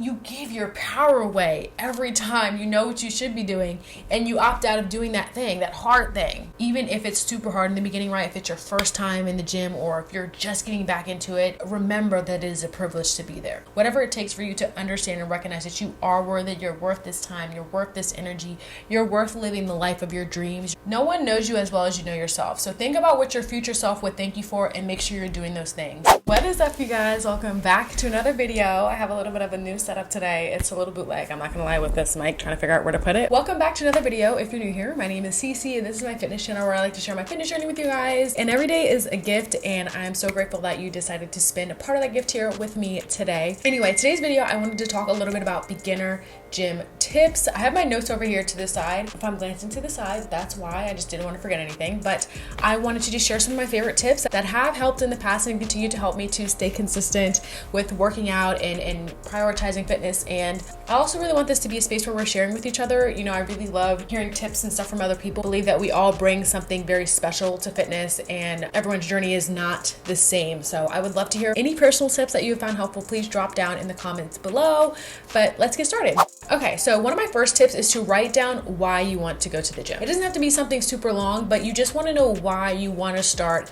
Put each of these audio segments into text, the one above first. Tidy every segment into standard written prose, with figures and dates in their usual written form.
You give your power away every time you know what you should be doing and you opt out of doing that thing, that hard thing. Even if it's super hard in the beginning, right? If it's your first time in the gym or if you're just getting back into it, remember that it is a privilege to be there. Whatever it takes for you to understand and recognize that you are worthy, you're worth this time, you're worth this energy, you're worth living the life of your dreams. No one knows you as well as you know yourself. So think about what your future self would thank you for and make sure you're doing those things. What is up, you guys? Welcome back to another video. I have a little bit of a new setup today. It's a little bootleg, I'm not gonna lie, with this mic, trying to figure out where to put it. Welcome back to another video. If you're new here, my name is Cece and this is my fitness channel where I like to share my fitness journey with you guys. And every day is a gift, and I'm so grateful that you decided to spend a part of that gift here with me today. Anyway, today's video, I wanted to talk a little bit about beginner gym tips. I have my notes over here to the side. If I'm glancing to the side, that's why. I just didn't want to forget anything. But I wanted to just share some of my favorite tips that have helped in the past and continue to help me to stay consistent with working out and prioritizing fitness. And I also really want this to be a space where we're sharing with each other. You know, I really love hearing tips and stuff from other people. I believe that we all bring something very special to fitness and everyone's journey is not the same. So I would love to hear any personal tips that you have found helpful. Please drop down in the comments below. But let's get started. Okay, so one of my first tips is to write down why you want to go to the gym. It doesn't have to be something super long, but you just want to know why you want to start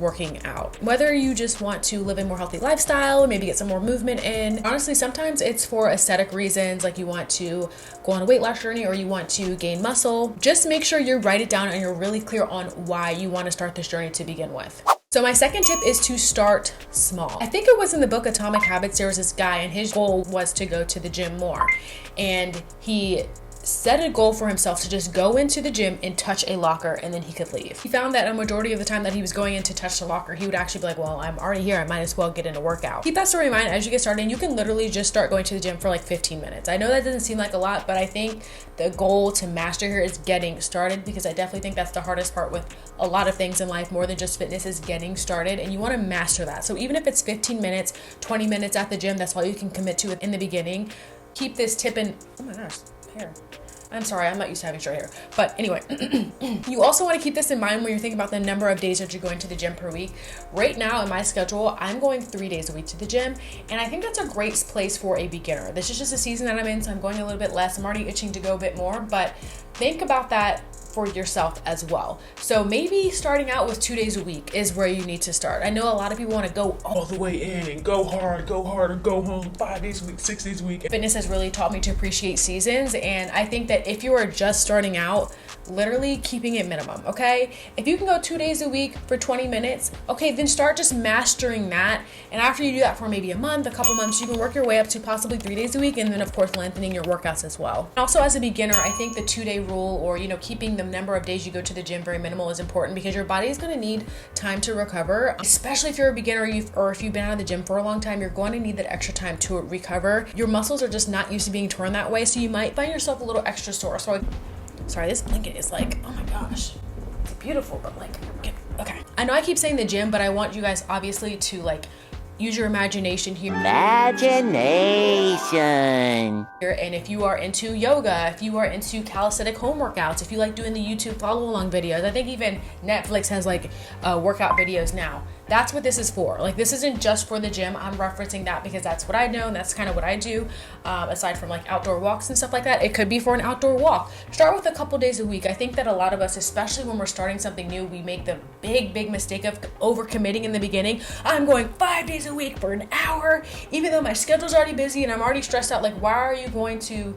working out. Whether you just want to live a more healthy lifestyle or maybe get some more movement in. Honestly, sometimes it's for aesthetic reasons, like you want to go on a weight loss journey or you want to gain muscle. Just make sure you write it down and you're really clear on why you want to start this journey to begin with. So my second tip is to start small. I think it was in the book Atomic Habits, there was this guy and his goal was to go to the gym more. And he set a goal for himself to just go into the gym and touch a locker and then he could leave. He found that a majority of the time that he was going in to touch the locker, he would actually be like, well, I'm already here, I might as well get in a workout. Keep that story in mind as you get started, and you can literally just start going to the gym for like 15 minutes. I know that doesn't seem like a lot, but I think the goal to master here is getting started, because I definitely think that's the hardest part with a lot of things in life, more than just fitness, is getting started, and you want to master that. So even if it's 15 minutes, 20 minutes at the gym, that's all you can commit to in the beginning. Keep this tip in, oh my gosh, hair. I'm sorry, I'm not used to having straight hair. But anyway, you also want to keep this in mind when you're thinking about the number of days that you're going to the gym per week. Right now in my schedule, I'm going 3 days a week to the gym, and I think that's a great place for a beginner. This is just a season that I'm in, so I'm going a little bit less. I'm already itching to go a bit more, but think about that for yourself as well. So maybe starting out with 2 days a week is where you need to start. I know a lot of people want to go all the way in and go hard or go home 5 days a week, 6 days a week. Fitness has really taught me to appreciate seasons, and I think that if you are just starting out, literally keeping it minimum, okay? If you can go 2 days a week for 20 minutes, okay, then start just mastering that. And after you do that for maybe a month, a couple months, you can work your way up to possibly 3 days a week, and then of course lengthening your workouts as well. Also, as a beginner, I think the 2-day rule, or keeping the number of days you go to the gym very minimal, is important, because your body is going to need time to recover. Especially if you're a beginner, or if you've been out of the gym for a long time, you're going to need that extra time to recover. Your muscles are just not used to being torn that way, so you might find yourself a little extra sore. So sorry, this blanket is like, oh my gosh, it's beautiful, but like, okay. I know I keep saying the gym, but I want you guys obviously to use your imagination here. Imagination. And if you are into yoga, if you are into calisthenic home workouts, if you like doing the YouTube follow along videos, I think even Netflix has workout videos now. That's what this is for. This isn't just for the gym. I'm referencing that because that's what I know and that's kind of what I do. Aside from outdoor walks and stuff like that, it could be for an outdoor walk. Start with a couple days a week. I think that a lot of us, especially when we're starting something new, we make the big mistake of overcommitting in the beginning. I'm going 5 days a week for an hour, even though my schedule's already busy and I'm already stressed out. Why are you going to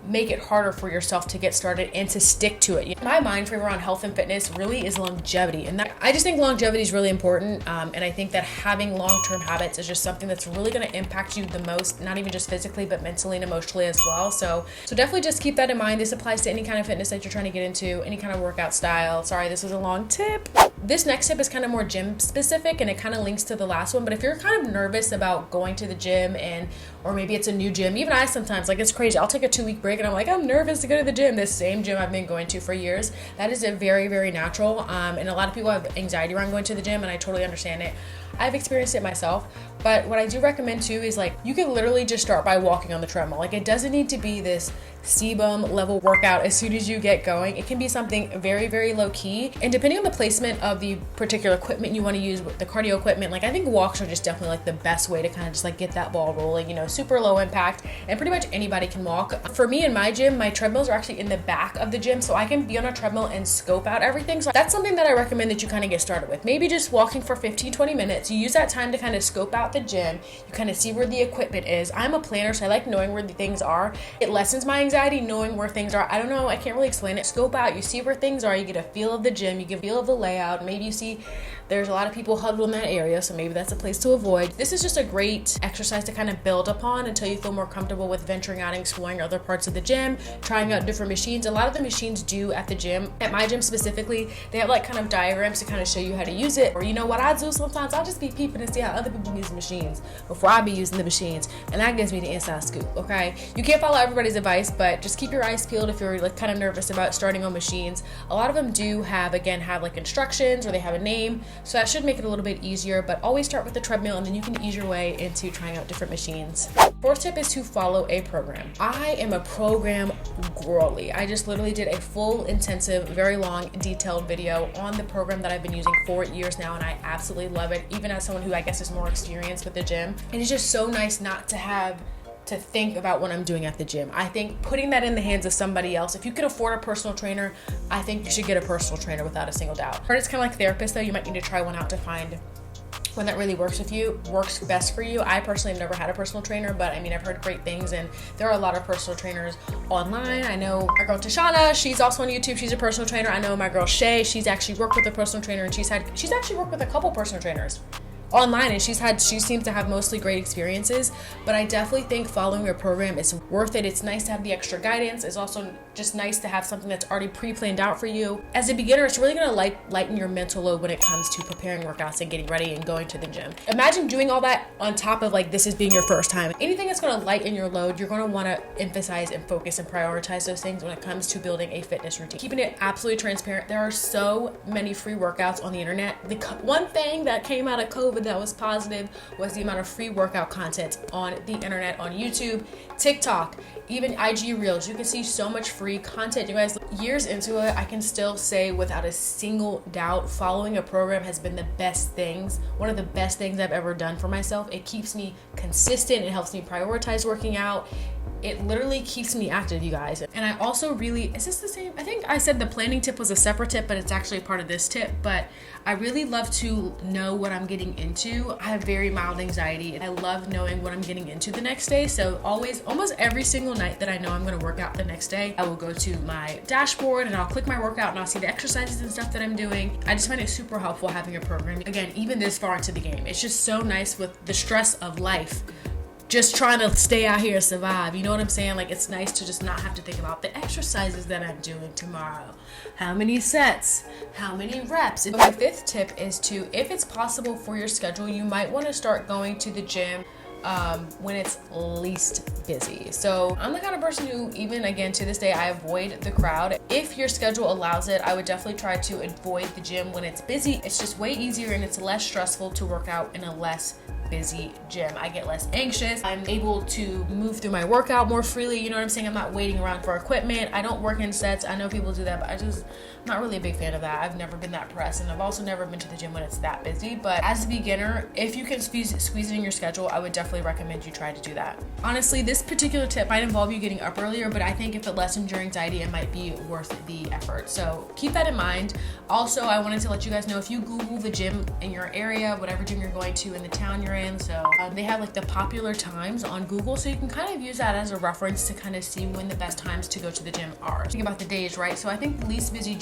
make it harder for yourself to get started and to stick to it? My mind frame around health and fitness really is longevity, and I just think longevity is really important, and I think that having long-term habits is just something that's really going to impact you the most, not even just physically but mentally and emotionally as well. So definitely just keep that in mind. This applies to any kind of fitness that you're trying to get into, any kind of workout style. Sorry, this was a long tip. This next tip is kind of more gym specific, and it kind of links to the last one. But if you're kind of nervous about going to the gym, or maybe it's a new gym, even I sometimes, it's crazy, I'll take a 2-week break and I'm nervous to go to the gym, this same gym I've been going to for years. That is a very, very natural, and a lot of people have anxiety around going to the gym, and I totally understand it. I've experienced it myself. But what I do recommend too is like, you can literally just start by walking on the treadmill. Like, it doesn't need to be this sebum level workout as soon as you get going. It can be something very, very low key. And depending on the placement of the particular equipment you want to use, with the cardio equipment, like I think walks are just definitely like the best way to kind of just like get that ball rolling, you know, super low impact, and pretty much anybody can walk. For me in my gym, my treadmills are actually in the back of the gym, so I can be on a treadmill and scope out everything. So that's something that I recommend that you kind of get started with. Maybe just walking for 15-20 minutes. You use that time to kind of scope out the gym. You kind of see where the equipment is. I'm a planner, so I like knowing where the things are. It lessens my anxiety knowing where things are. I don't know, I can't really explain it. Scope out, you see where things are, you get a feel of the gym, you get a feel of the layout. Maybe you see there's a lot of people huddled in that area, so maybe that's a place to avoid. This is just a great exercise to kind of build upon until you feel more comfortable with venturing out and exploring other parts of the gym, trying out different machines. A lot of the machines do at the gym, at my gym specifically, they have like kind of diagrams to kind of show you how to use it. Or you know what I do sometimes, I'll just be peeping and see how other people use the machines before I be using the machines, and that gives me the inside scoop. Okay, you can't follow everybody's advice, but just keep your eyes peeled if you're like kind of nervous about starting on machines. A lot of them do have like instructions, or they have a name, so that should make it a little bit easier. But always start with the treadmill, and then you can ease your way into trying out different machines. Fourth tip is to follow a program. I am a program girly. I just literally did a full, intensive, very long, detailed video on the program that I've been using for years now, and I absolutely love it, even as someone who I guess is more experienced with the gym. And it's just so nice not to have to think about what I'm doing at the gym. I think putting that in the hands of somebody else, if you can afford a personal trainer, I think you should get a personal trainer without a single doubt. But it's kind of like therapists though, you might need to try one out to find one that really works best for you. I personally have never had a personal trainer, but I mean, I've heard great things, and there are a lot of personal trainers online. I know my girl Tashana, she's also on YouTube, she's a personal trainer. I know my girl Shay, she's actually worked with a personal trainer, and she's actually worked with a couple personal trainers online, and she seems to have mostly great experiences. But I definitely think following a program is worth it. It's nice to have the extra guidance. It's also just nice to have something that's already pre-planned out for you. As a beginner, it's really gonna lighten your mental load when it comes to preparing workouts and getting ready and going to the gym. Imagine doing all that on top of like this is being your first time. Anything that's gonna lighten your load, you're gonna wanna emphasize and focus and prioritize those things when it comes to building a fitness routine. Keeping it absolutely transparent. There are so many free workouts on the internet. The one thing that came out of COVID that was positive was the amount of free workout content on the internet, on YouTube, TikTok, even IG Reels. You can see so much free content. You guys, years into it, I can still say without a single doubt, following a program has been one of the best things I've ever done for myself. It keeps me consistent. It helps me prioritize working out. It literally keeps me active, you guys. And I also is this the same? I think I said the planning tip was a separate tip, but it's actually a part of this tip. But I really love to know what I'm getting into. I have very mild anxiety, and I love knowing what I'm getting into the next day. So almost every single night that I know I'm gonna work out the next day, I will go to my dashboard and I'll click my workout and I'll see the exercises and stuff that I'm doing. I just find it super helpful having a program. Again, even this far into the game, it's just so nice with the stress of life. Just trying to stay out here and survive. You know what I'm saying? Like, it's nice to just not have to think about the exercises that I'm doing tomorrow. How many sets? How many reps? And my fifth tip is if it's possible for your schedule, you might want to start going to the gym when it's least busy. So I'm the kind of person who, even again to this day, I avoid the crowd. If your schedule allows it, I would definitely try to avoid the gym when it's busy. It's just way easier and it's less stressful to work out in a less busy gym. I get less anxious. I'm able to move through my workout more freely. You know what I'm saying? I'm not waiting around for equipment. I don't work in sets. I know people do that, but I'm not really a big fan of that. I've never been that pressed, and I've also never been to the gym when it's that busy. But as a beginner, if you can squeeze it in your schedule, I would definitely recommend you try to do that. Honestly, this particular tip might involve you getting up earlier, but I think if it lessens your anxiety, it might be worth the effort. So keep that in mind. Also, I wanted to let you guys know, if you Google the gym in your area, whatever gym you're going to in the town you're in, so they have like the popular times on Google, so you can kind of use that as a reference to kind of see when the best times to go to the gym are. Think about the days, right? So I think the least busy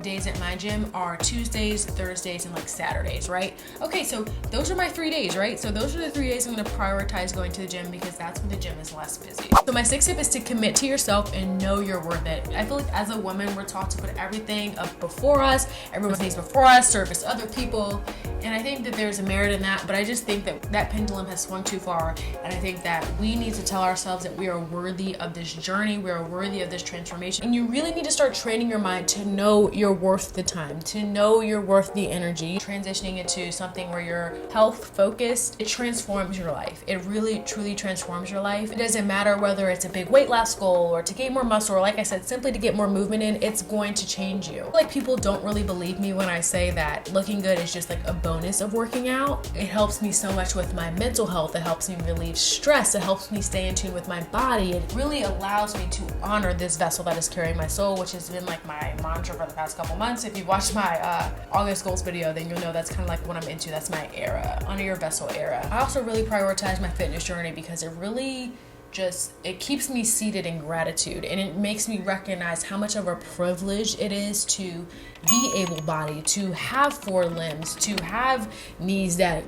days at my gym are Tuesdays, Thursdays, and like Saturdays, right? Okay, so those are my 3 days, right? So those are the 3 days I'm going to prioritize going to the gym, because that's when the gym is less busy. So my sixth tip is to commit to yourself and know you're worth it. I feel like as a woman, we're taught to put everything up before us, everyone's needs before us, service other people, and I think that there's a merit in that, but I just think that that pendulum has swung too far, and I think that we need to tell ourselves that we are worthy of this journey, we are worthy of this transformation, and you really need to start training your mind to know you're worth the time, to know you're worth the energy. Transitioning into something where you're health focused, it transforms your life. It really truly transforms your life. It doesn't matter whether it's a big weight loss goal or to gain more muscle, or like I said, simply to get more movement in. It's going to change you. Like, people don't really believe me when I say that looking good is just like a bonus of working out. It helps me so much with my mental health. It helps me relieve stress. It helps me stay in tune with my body. It really allows me to honor this vessel that is carrying my soul, which has been like my mantra for the past couple months. If you've watched my August goals video, then you'll know that's kind of like what I'm into. That's my era, honor your vessel era. I also really prioritize my fitness journey because it really it keeps me seated in gratitude, and it makes me recognize how much of a privilege it is to be able-bodied, to have 4 limbs, to have knees that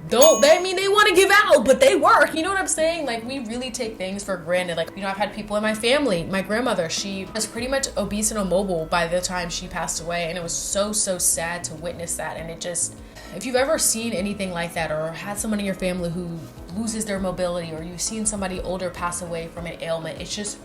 they want to give out, but they work. You know what I'm saying? Like, we really take things for granted. Like, I've had people in my family. My grandmother, she was pretty much obese and immobile by the time she passed away, and it was so sad to witness that. And if you've ever seen anything like that, or had someone in your family who loses their mobility, or you've seen somebody older pass away from an ailment, it's just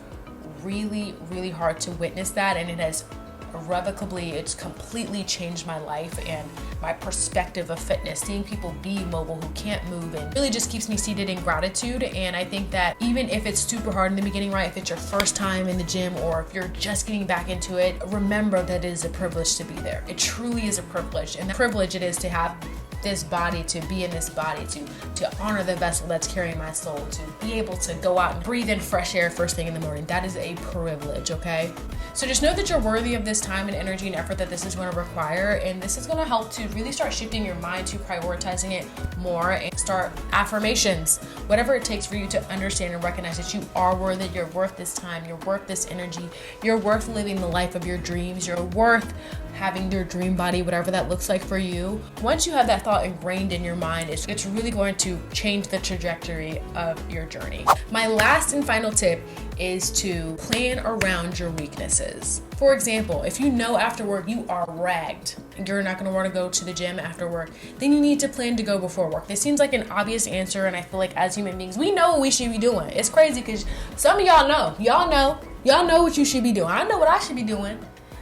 really hard to witness that. And it has it's completely changed my life and my perspective of fitness. Seeing people be mobile who can't move, and really just keeps me seated in gratitude. And I think that even if it's super hard in the beginning, right, if it's your first time in the gym, or if you're just getting back into it, remember that it is a privilege to be there. It truly is a privilege, and the privilege it is to have this body, to be in this body, to honor the vessel that's carrying my soul, to be able to go out and breathe in fresh air first thing in the morning. That is a privilege, okay? So just know that you're worthy of this time and energy and effort that this is going to require, and this is going to help to really start shifting your mind to prioritizing it more, and start affirmations, whatever it takes for you to understand and recognize that you are worthy, you're worth this time, you're worth this energy, you're worth living the life of your dreams, you're worth having your dream body, whatever that looks like for you. Once you have that thought ingrained in your mind, it's really going to change the trajectory of your journey. My last and final tip is to plan around your weaknesses. For example, if you know after work you are ragged, you're not going to want to go to the gym after work, then you need to plan to go before work. This seems like an obvious answer, and I feel like as human beings, we know what we should be doing. It's crazy because some of y'all know what you should be doing. I know what I should be doing.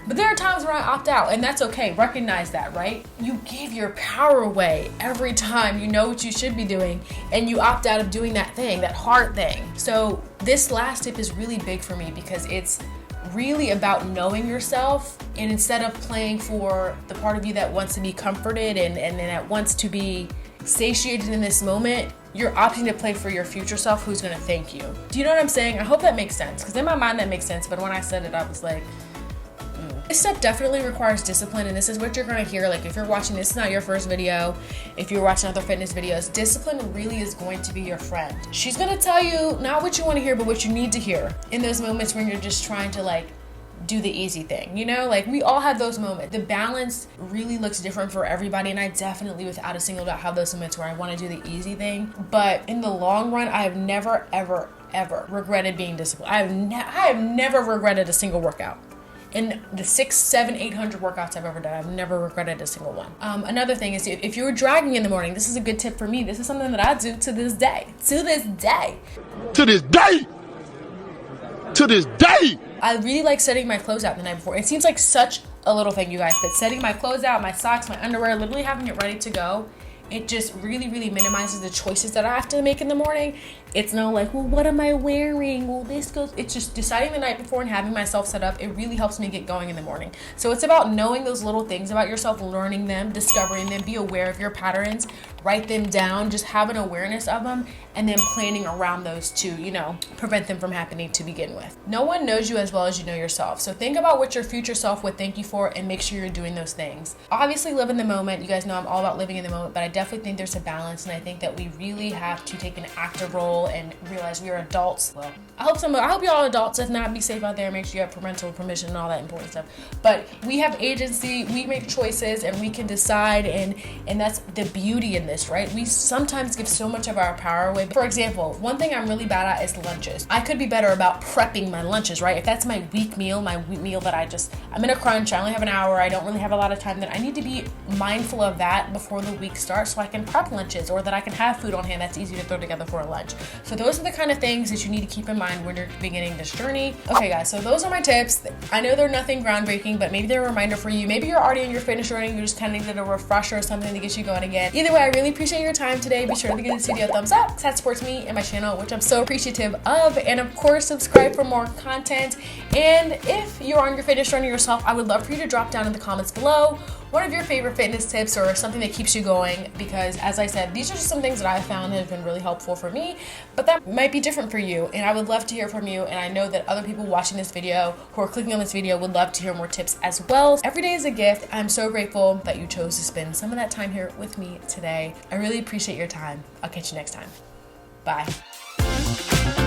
But there are times where I opt out, and that's okay. Recognize that, right? You give your power away every time you know what you should be doing, and you opt out of doing that thing, that hard thing. So this last tip is really big for me because it's really about knowing yourself, and instead of playing for the part of you that wants to be comforted and that wants to be satiated in this moment, you're opting to play for your future self who's going to thank you. Do you know what I'm saying? I hope that makes sense, because in my mind that makes sense, but when I said it, I was like, This stuff definitely requires discipline, and this is what you're going to hear. Like, if you're watching, this is not your first video, if you're watching other fitness videos, discipline really is going to be your friend. She's going to tell you not what you want to hear, but what you need to hear in those moments when you're just trying to, like, do the easy thing, you know? Like, we all have those moments. The balance really looks different for everybody, and I definitely, without a single doubt, have those moments where I want to do the easy thing. But in the long run, I have never, ever regretted being disciplined. I have never regretted a single workout. In the 600, 700, 800 workouts I've ever done, I've never regretted a single one. Another thing is, if you're dragging in the morning, this is a good tip for me. This is something that I do to this day. I really like setting my clothes out the night before. It seems like such a little thing, you guys, but setting my clothes out, my socks, my underwear, literally having it ready to go, it just really, really minimizes the choices that I have to make in the morning. It's no like, well, what am I wearing? Well, this goes. It's just deciding the night before and having myself set up. It really helps me get going in the morning. So it's about knowing those little things about yourself, learning them, discovering them, be aware of your patterns, write them down, just have an awareness of them, and then planning around those to, you know, prevent them from happening to begin with. No one knows you as well as you know yourself. So think about what your future self would thank you for and make sure you're doing those things. Obviously, live in the moment. You guys know I'm all about living in the moment, but I definitely think there's a balance, and I think that we really have to take an active role and realize we are adults. Well, I hope y'all are adults. If not, be safe out there. Make sure you have parental permission and all that important stuff. But we have agency, we make choices, and we can decide, and that's the beauty in this. nutritionist, right? We sometimes give so much of our power away. For example, one thing I'm really bad at is lunches. I could be better about prepping my lunches, right? If that's my week meal that I'm in a crunch, I only have an hour, I don't really have a lot of time, then I need to be mindful of that before the week starts so I can prep lunches, or that I can have food on hand that's easy to throw together for a lunch. So those are the kind of things that you need to keep in mind when you're beginning this journey. Okay guys, so those are my tips. I know they're nothing groundbreaking, but maybe they're a reminder for you. Maybe you're already in your fitness journey, you just kind of needed a refresher or something to get you going again. Either way, I really appreciate your time today. Be sure to give this video a thumbs up because that supports me and my channel, which I'm so appreciative of. And of course, subscribe for more content. And if you're on your fitness journey yourself, I would love for you to drop down in the comments below one of your favorite fitness tips or something that keeps you going, because as I said, these are just some things that I found have been really helpful for me, but that might be different for you, and I would love to hear from you. And I know that other people watching this video who are clicking on this video would love to hear more tips as well. Every day is a gift. I'm so grateful that you chose to spend some of that time here with me today. I really appreciate your time. I'll catch you next time. Bye.